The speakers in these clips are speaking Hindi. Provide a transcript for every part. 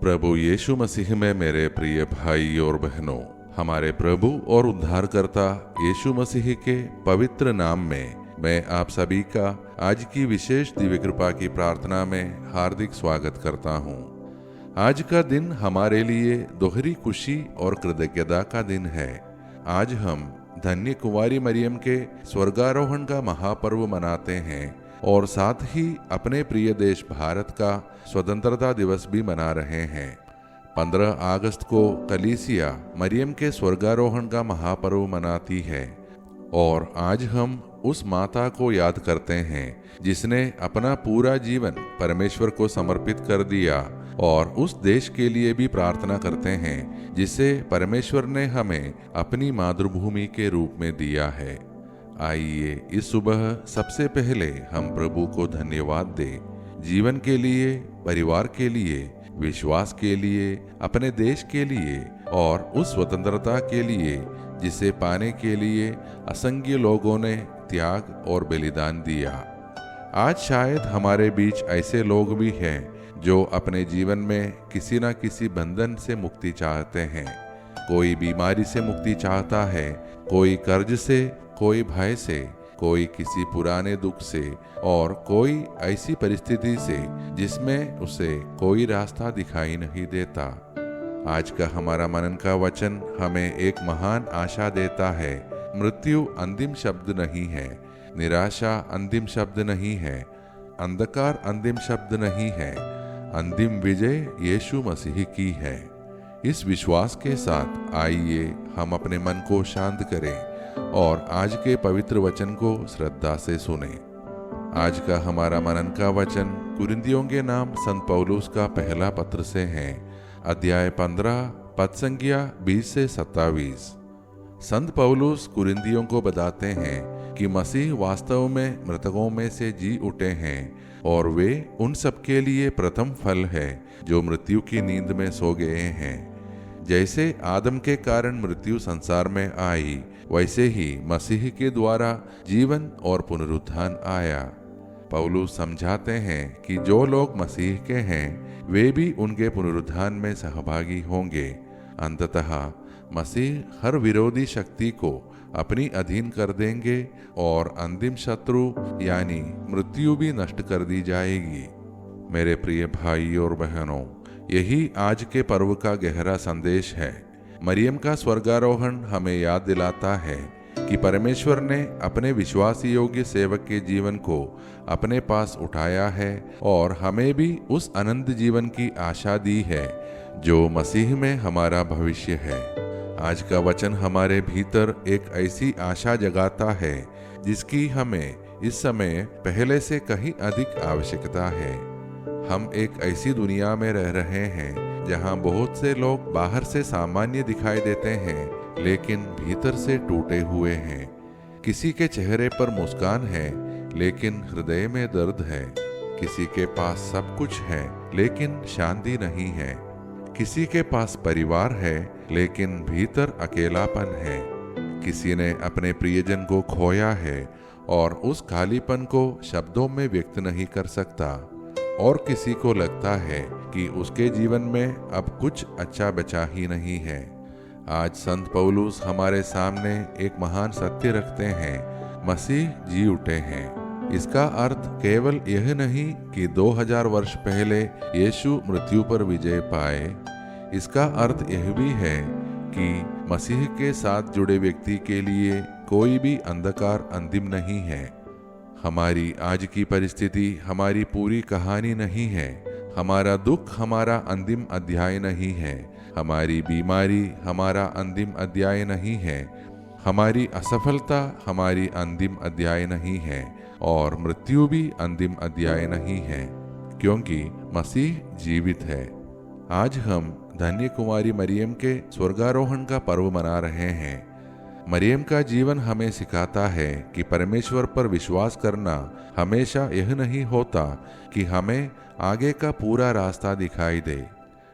प्रभु यीशु मसीह में मेरे प्रिय भाई और बहनों, हमारे प्रभु और उद्धारकर्ता यीशु मसीह के पवित्र नाम में मैं आप सभी का आज की विशेष दिव्य कृपा की प्रार्थना में हार्दिक स्वागत करता हूँ। आज का दिन हमारे लिए दोहरी खुशी और कृतज्ञता का दिन है। आज हम धन्य कुंवारी मरियम के स्वर्गारोहण का महापर्व मनाते हैं और साथ ही अपने प्रिय देश भारत का स्वतंत्रता दिवस भी मना रहे हैं। 15 अगस्त को कलीसिया मरियम के स्वर्गारोहण का महापर्व मनाती है और आज हम उस माता को याद करते हैं जिसने अपना पूरा जीवन परमेश्वर को समर्पित कर दिया, और उस देश के लिए भी प्रार्थना करते हैं जिसे परमेश्वर ने हमें अपनी मातृभूमि के रूप में दिया है। आइए इस सुबह सबसे पहले हम प्रभु को धन्यवाद दें, जीवन के लिए, परिवार के लिए, विश्वास के लिए, अपने देश के लिए और उस स्वतंत्रता के लिए जिसे पाने के लिए असंख्य लोगों ने त्याग और बलिदान दिया। आज शायद हमारे बीच ऐसे लोग भी हैं जो अपने जीवन में किसी न किसी बंधन से मुक्ति चाहते हैं। कोई बीमारी से मुक्ति चाहता है, कोई कर्ज से, कोई भय से, कोई किसी पुराने दुख से और कोई ऐसी परिस्थिति से जिसमें उसे कोई रास्ता दिखाई नहीं देता। आज का हमारा मनन का वचन हमें एक महान आशा देता है। मृत्यु अंतिम शब्द नहीं है, निराशा अंतिम शब्द नहीं है, अंधकार अंतिम शब्द नहीं है, अंतिम विजय यीशु मसीह की है। इस विश्वास के साथ आइए हम अपने मन को शांत करें और आज के पवित्र वचन को श्रद्धा से सुने। आज का हमारा मनन का वचन कुरिन्थियों के नाम संत पौलुस का पहला पत्र से है, अध्याय 15 पद संख्या 20 से 27। संत पौलुस कुरिन्थियों को बताते हैं कि मसीह वास्तव में मृतकों में से जी उठे हैं और वे उन सब के लिए प्रथम फल है जो मृत्यु की नींद में सो गए हैं। जैसे आदम के कारण मृत्यु संसार में आई, वैसे ही मसीह के द्वारा जीवन और पुनरुत्थान आया। पौलुस समझाते हैं कि जो लोग मसीह के हैं वे भी उनके पुनरुत्थान में सहभागी होंगे। अंततः मसीह हर विरोधी शक्ति को अपनी अधीन कर देंगे और अंतिम शत्रु यानी मृत्यु भी नष्ट कर दी जाएगी। मेरे प्रिय भाई और बहनों, यही आज के पर्व का गहरा संदेश है। मरियम का स्वर्गारोहण हमें याद दिलाता है कि परमेश्वर ने अपने विश्वास योग्य सेवक के जीवन को अपने पास उठाया है और हमें भी उस अनंत जीवन की आशा दी है जो मसीह में हमारा भविष्य है। आज का वचन हमारे भीतर एक ऐसी आशा जगाता है जिसकी हमें इस समय पहले से कहीं अधिक आवश्यकता है। हम एक ऐसी दुनिया में रह रहे हैं जहां बहुत से लोग बाहर से सामान्य दिखाई देते हैं लेकिन भीतर से टूटे हुए हैं। किसी के चेहरे पर मुस्कान है लेकिन हृदय में दर्द है। किसी के पास सब कुछ है लेकिन शांति नहीं है। किसी के पास परिवार है लेकिन भीतर अकेलापन है। किसी ने अपने प्रियजन को खोया है और उस खालीपन को शब्दों में व्यक्त नहीं कर सकता, और किसी को लगता है कि उसके जीवन में अब कुछ अच्छा बचा ही नहीं है। आज संत पौलुस हमारे सामने एक महान सत्य रखते हैं, मसीह जी उठे हैं। इसका अर्थ केवल यह नहीं कि 2000 वर्ष पहले यीशु मृत्यु पर विजय पाए। इसका अर्थ यह भी है कि मसीह के साथ जुड़े व्यक्ति के लिए कोई भी अंधकार अंतिम नहीं है। हमारी आज की परिस्थिति हमारी पूरी कहानी नहीं है। हमारा दुख हमारा अंतिम अध्याय नहीं है। हमारी बीमारी हमारा अंतिम अध्याय नहीं है। हमारी असफलता हमारी अंतिम अध्याय नहीं है और मृत्यु भी अंतिम अध्याय नहीं है, क्योंकि मसीह जीवित है। आज हम धन्य कुंवारी मरियम के स्वर्गारोहण का पर्व मना रहे हैं। मरियम का जीवन हमें सिखाता है कि परमेश्वर पर विश्वास करना हमेशा यह नहीं होता कि हमें आगे का पूरा रास्ता दिखाई दे।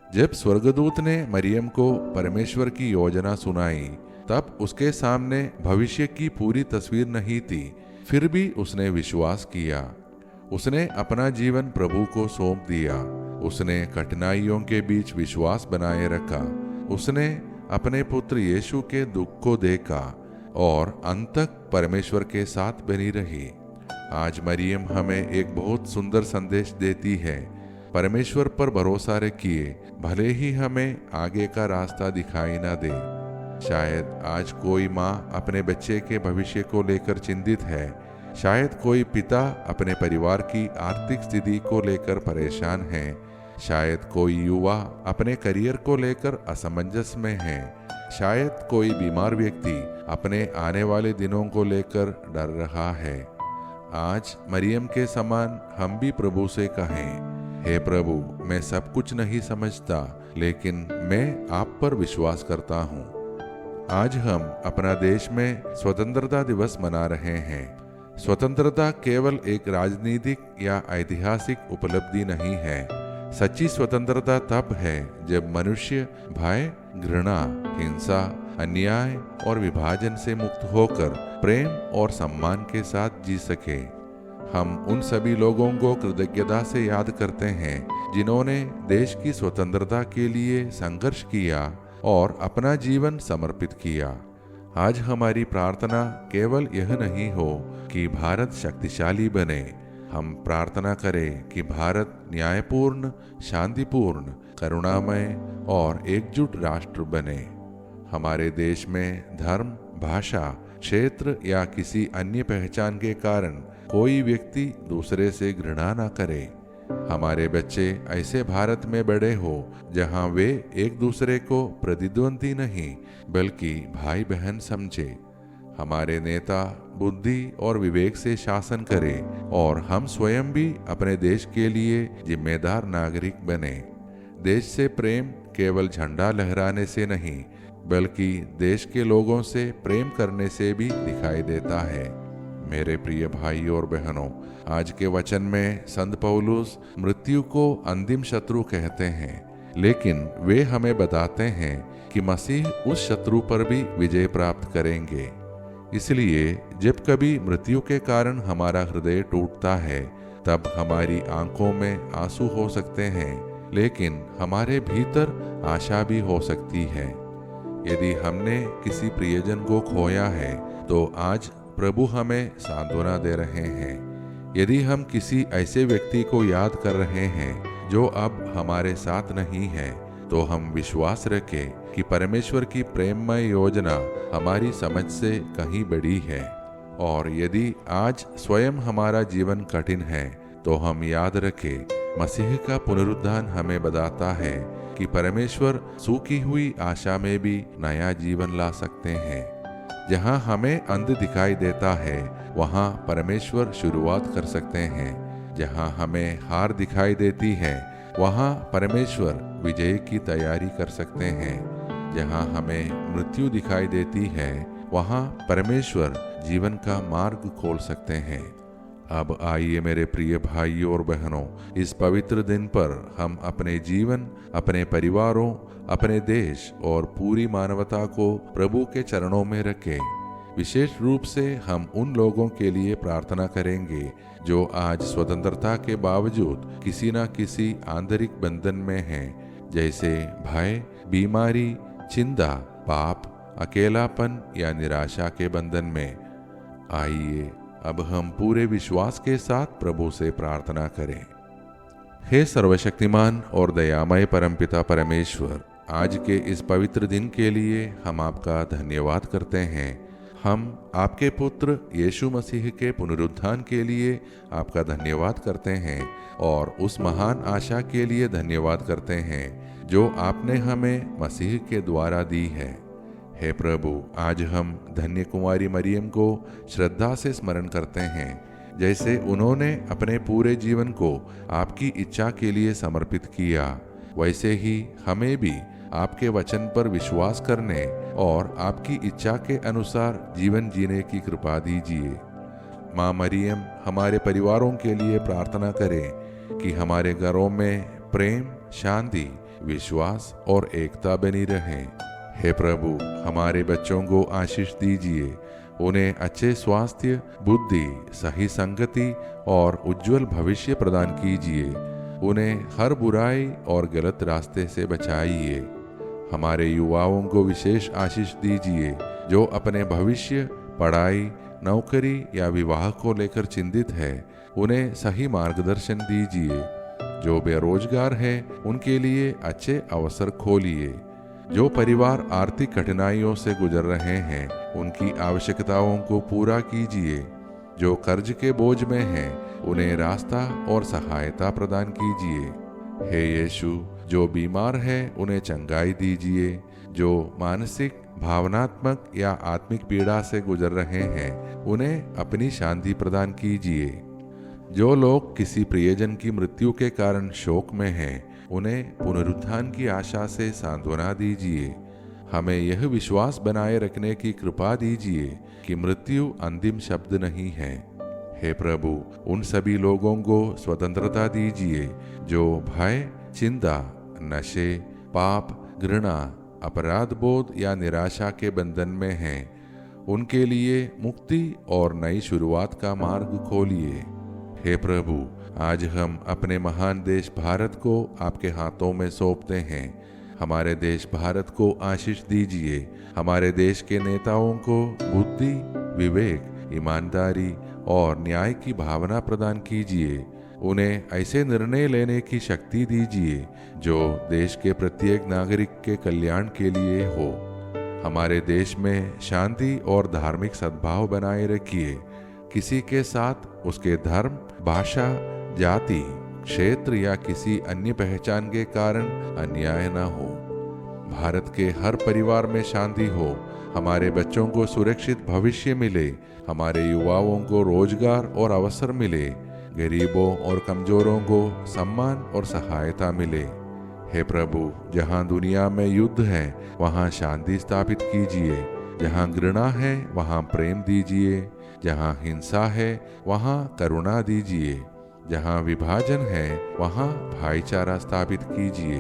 जब स्वर्गदूत ने मरियम को परमेश्वर की योजना सुनाई, तब उसके सामने भविष्य की पूरी तस्वीर नहीं थी, फिर भी उसने विश्वास किया। उसने अपना जीवन प्रभु को सौंप दिया। उसने कठिनाइयों के बीच विश्वास बनाए रखा। उसने अपने पुत्र यीशु के दुख को देखा और अंत तक परमेश्वर के साथ बनी रही। आज मरियम हमें एक बहुत सुंदर संदेश देती है। परमेश्वर पर भरोसा रखिए, भले ही हमें आगे का रास्ता दिखाई ना दे। शायद आज कोई माँ अपने बच्चे के भविष्य को लेकर चिंतित है। शायद कोई पिता अपने परिवार की आर्थिक स्थिति को लेकर परेशान है। शायद कोई युवा अपने करियर को लेकर असमंजस में है। शायद कोई बीमार व्यक्ति अपने आने वाले दिनों को लेकर डर रहा है। आज मरियम के समान हम भी प्रभु से कहें, हे प्रभु, मैं सब कुछ नहीं समझता, लेकिन मैं आप पर विश्वास करता हूँ। आज हम अपना देश में स्वतंत्रता दिवस मना रहे हैं। स्वतंत्रता केवल एक राजनीतिक या ऐतिहासिक उपलब्धि नहीं है। सच्ची स्वतंत्रता तब है जब मनुष्य भय, घृणा, हिंसा, अन्याय और विभाजन से मुक्त होकर प्रेम और सम्मान के साथ जी सके। हम उन सभी लोगों को कृतज्ञता से याद करते हैं जिन्होंने देश की स्वतंत्रता के लिए संघर्ष किया और अपना जीवन समर्पित किया। आज हमारी प्रार्थना केवल यह नहीं हो कि भारत शक्तिशाली बने। हम प्रार्थना करें कि भारत न्यायपूर्ण, शांतिपूर्ण, करुणामय और एकजुट राष्ट्र बने। हमारे देश में धर्म, भाषा, क्षेत्र या किसी अन्य पहचान के कारण कोई व्यक्ति दूसरे से घृणा न करे। हमारे बच्चे ऐसे भारत में बड़े हो जहां वे एक दूसरे को प्रतिद्वंदी नहीं बल्कि भाई बहन समझे। हमारे नेता बुद्धि और विवेक से शासन करें और हम स्वयं भी अपने देश के लिए जिम्मेदार नागरिक बने। देश से प्रेम केवल झंडा लहराने से नहीं बल्कि देश के लोगों से प्रेम करने से भी दिखाई देता है। मेरे प्रिय भाई और बहनों, आज के वचन में संत पौलुस मृत्यु को अंतिम शत्रु कहते हैं, लेकिन वे हमें बताते हैं कि मसीह उस शत्रु पर भी विजय प्राप्त करेंगे। इसलिए जब कभी मृत्यु के कारण हमारा हृदय टूटता है, तब हमारी आंखों में आंसू हो सकते हैं, लेकिन हमारे भीतर आशा भी हो सकती है। यदि हमने किसी प्रियजन को खोया है, तो आज प्रभु हमें सांत्वना दे रहे हैं। यदि हम किसी ऐसे व्यक्ति को याद कर रहे हैं जो अब हमारे साथ नहीं है, तो हम विश्वास रखें कि परमेश्वर की प्रेममय योजना हमारी समझ से कहीं बड़ी है। और यदि आज स्वयं हमारा जीवन कठिन है, तो हम याद रखें मसीह का पुनरुत्थान हमें बताता है कि परमेश्वर सूखी हुई आशा में भी नया जीवन ला सकते हैं। जहां हमें अंध दिखाई देता है, वहां परमेश्वर शुरुआत कर सकते हैं। जहां हमें हार दिखाई देती है, वहां परमेश्वर विजय की तैयारी कर सकते हैं। जहां हमें मृत्यु दिखाई देती है, वहां परमेश्वर जीवन का मार्ग खोल सकते हैं। अब आइए मेरे प्रिय भाइयों और बहनों, इस पवित्र दिन पर हम अपने जीवन, अपने परिवारों, अपने देश और पूरी मानवता को प्रभु के चरणों में रखें। विशेष रूप से हम उन लोगों के लिए प्रार्थना करेंगे जो आज स्वतंत्रता के बावजूद किसी न किसी आंतरिक बंधन में हैं, जैसे भय, बीमारी, चिंता, पाप, अकेलापन या निराशा के बंधन में। आइए अब हम पूरे विश्वास के साथ प्रभु से प्रार्थना करें। हे सर्वशक्तिमान और दयामय परमपिता परमेश्वर, आज के इस पवित्र दिन के लिए हम आपका धन्यवाद करते हैं। हम आपके पुत्र यीशु मसीह के पुनरुत्थान के लिए आपका धन्यवाद करते हैं और उस महान आशा के लिए धन्यवाद करते हैं जो आपने हमें मसीह के द्वारा दी है। हे प्रभु, आज हम धन्य कुमारी मरियम को श्रद्धा से स्मरण करते हैं। जैसे उन्होंने अपने पूरे जीवन को आपकी इच्छा के लिए समर्पित किया, वैसे ही हमें भी आपके वचन पर विश्वास करने और आपकी इच्छा के अनुसार जीवन जीने की कृपा दीजिए। माँ मरियम, हमारे परिवारों के लिए प्रार्थना करें कि हमारे घरों में प्रेम, शांति, विश्वास और एकता बनी रहे। हे प्रभु, हमारे बच्चों को आशीष दीजिए, उन्हें अच्छे स्वास्थ्य, बुद्धि, सही संगति और उज्जवल भविष्य प्रदान कीजिए। उन्हें हर बुराई और गलत रास्ते से बचाइए। हमारे युवाओं को विशेष आशीष दीजिए जो अपने भविष्य, पढ़ाई, नौकरी या विवाह को लेकर चिंतित है। उन्हें सही मार्गदर्शन दीजिए। जो बेरोजगार हैं उनके लिए अच्छे अवसर खोलिए। जो परिवार आर्थिक कठिनाइयों से गुजर रहे हैं उनकी आवश्यकताओं को पूरा कीजिए। जो कर्ज के बोझ में हैं उन्हें रास्ता और सहायता प्रदान कीजिए। हे यीशु, जो बीमार हैं उन्हें चंगाई दीजिए। जो मानसिक, भावनात्मक या आत्मिक पीड़ा से गुजर रहे हैं उन्हें अपनी शांति प्रदान कीजिए। जो लोग किसी प्रियजन की मृत्यु के कारण शोक में हैं उन्हें पुनरुत्थान की आशा से सांत्वना दीजिए। हमें यह विश्वास बनाए रखने की कृपा दीजिए कि मृत्यु अंतिम शब्द नहीं है। हे प्रभु, उन सभी लोगों को स्वतंत्रता दीजिए जो भय, चिंता, नशे, पाप, घृणा, अपराध बोध या निराशा के बंधन में हैं। उनके लिए मुक्ति और नई शुरुआत का मार्ग खोलिए। हे प्रभु, आज हम अपने महान देश भारत को आपके हाथों में सौंपते हैं। हमारे देश भारत को आशीष दीजिए। हमारे देश के नेताओं को बुद्धि, विवेक, ईमानदारी और न्याय की भावना प्रदान कीजिए। उन्हें ऐसे निर्णय लेने की शक्ति दीजिए जो देश के प्रत्येक नागरिक के कल्याण के लिए हो। हमारे देश में शांति और धार्मिक सद्भाव बनाए रखिए। किसी के साथ उसके धर्म, भाषा, जाति, क्षेत्र या किसी अन्य पहचान के कारण अन्याय न हो। भारत के हर परिवार में शांति हो। हमारे बच्चों को सुरक्षित भविष्य मिले। हमारे युवाओं को रोजगार और अवसर मिले। गरीबों और कमजोरों को सम्मान और सहायता मिले। हे प्रभु, जहाँ दुनिया में युद्ध है वहाँ शांति स्थापित कीजिए। जहाँ घृणा है वहाँ प्रेम दीजिए। जहाँ हिंसा है वहाँ करुणा दीजिए। जहाँ विभाजन है वहाँ भाईचारा स्थापित कीजिए।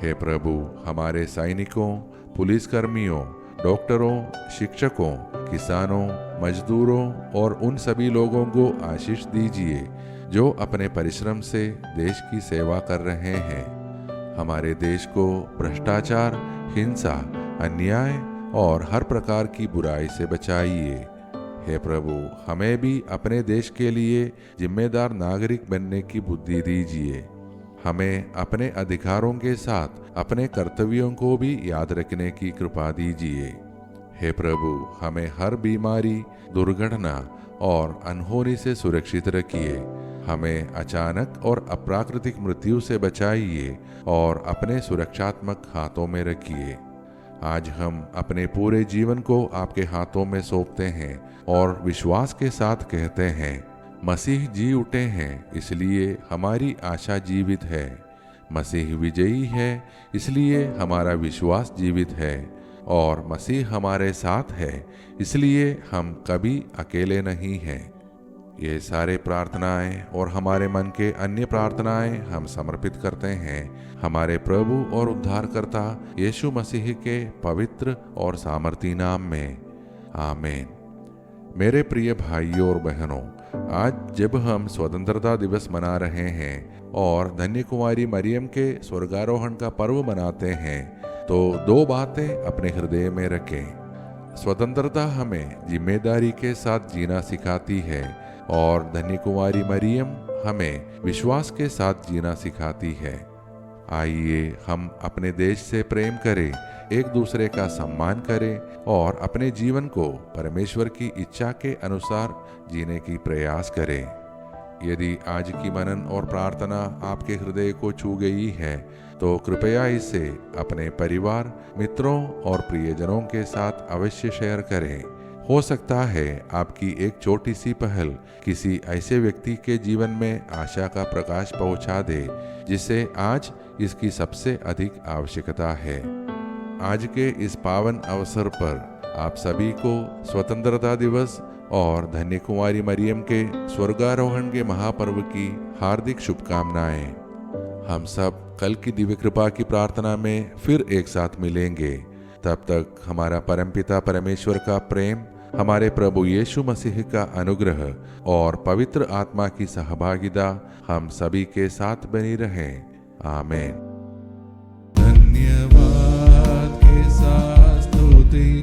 हे प्रभु, हमारे सैनिकों, पुलिसकर्मियों, डॉक्टरों, शिक्षकों, किसानों, मजदूरों और उन सभी लोगों को आशीष दीजिए जो अपने परिश्रम से देश की सेवा कर रहे हैं। हमारे देश को भ्रष्टाचार, हिंसा, अन्याय और हर प्रकार की बुराई से बचाइए। हे प्रभु, हमें भी अपने देश के लिए जिम्मेदार नागरिक बनने की बुद्धि दीजिए। हमें अपने अधिकारों के साथ अपने कर्तव्यों को भी याद रखने की कृपा दीजिए। हे प्रभु, हमें हर बीमारी, दुर्घटना और अनहोनी से सुरक्षित रखिए। हमें अचानक और अप्राकृतिक मृत्यु से बचाइए और अपने सुरक्षात्मक हाथों में रखिए। आज हम अपने पूरे जीवन को आपके हाथों में सौंपते हैं और विश्वास के साथ कहते हैं, मसीह जी उठे हैं इसलिए हमारी आशा जीवित है। मसीह विजयी है इसलिए हमारा विश्वास जीवित है। और मसीह हमारे साथ है इसलिए हम कभी अकेले नहीं हैं। ये सारे प्रार्थनाएं और हमारे मन के अन्य प्रार्थनाएं हम समर्पित करते हैं हमारे प्रभु और उद्धारकर्ता यीशु मसीह के पवित्र और सामर्थी नाम में। आमीन। मेरे प्रिय भाइयों और बहनों, आज जब हम स्वतंत्रता दिवस मना रहे हैं और धन्य कुमारी मरियम के स्वर्गारोहण का पर्व मनाते हैं तो दो बातें अपने हृदय में रखें। स्वतंत्रता हमें जिम्मेदारी के साथ जीना सिखाती है और धन्य कुमारी मरियम हमें विश्वास के साथ जीना सिखाती है। आइए हम अपने देश से प्रेम करें, एक दूसरे का सम्मान करें और अपने जीवन को परमेश्वर की इच्छा के अनुसार जीने की प्रयास करें। यदि आज की मनन और प्रार्थना आपके हृदय को छू गई है तो कृपया इसे अपने परिवार, मित्रों और प्रियजनों के साथ अवश्य शेयर करें। हो सकता है आपकी एक छोटी सी पहल किसी ऐसे व्यक्ति के जीवन में आशा का प्रकाश पहुंचा दे जिसे आज इसकी सबसे अधिक आवश्यकता है। आज के इस पावन अवसर पर आप सभी को स्वतंत्रता दिवस और धन्य कुमारी मरियम के स्वर्गारोहण के महापर्व की हार्दिक शुभकामनाएं। हम सब कल की दिव्य कृपा की प्रार्थना में फिर एक साथ मिलेंगे। तब तक हमारा परमपिता परमेश्वर का प्रेम, हमारे प्रभु यीशु मसीह का अनुग्रह और पवित्र आत्मा की सहभागिता हम सभी के साथ बनी रहे। आमीन। धन्यवाद के साथ स्तुति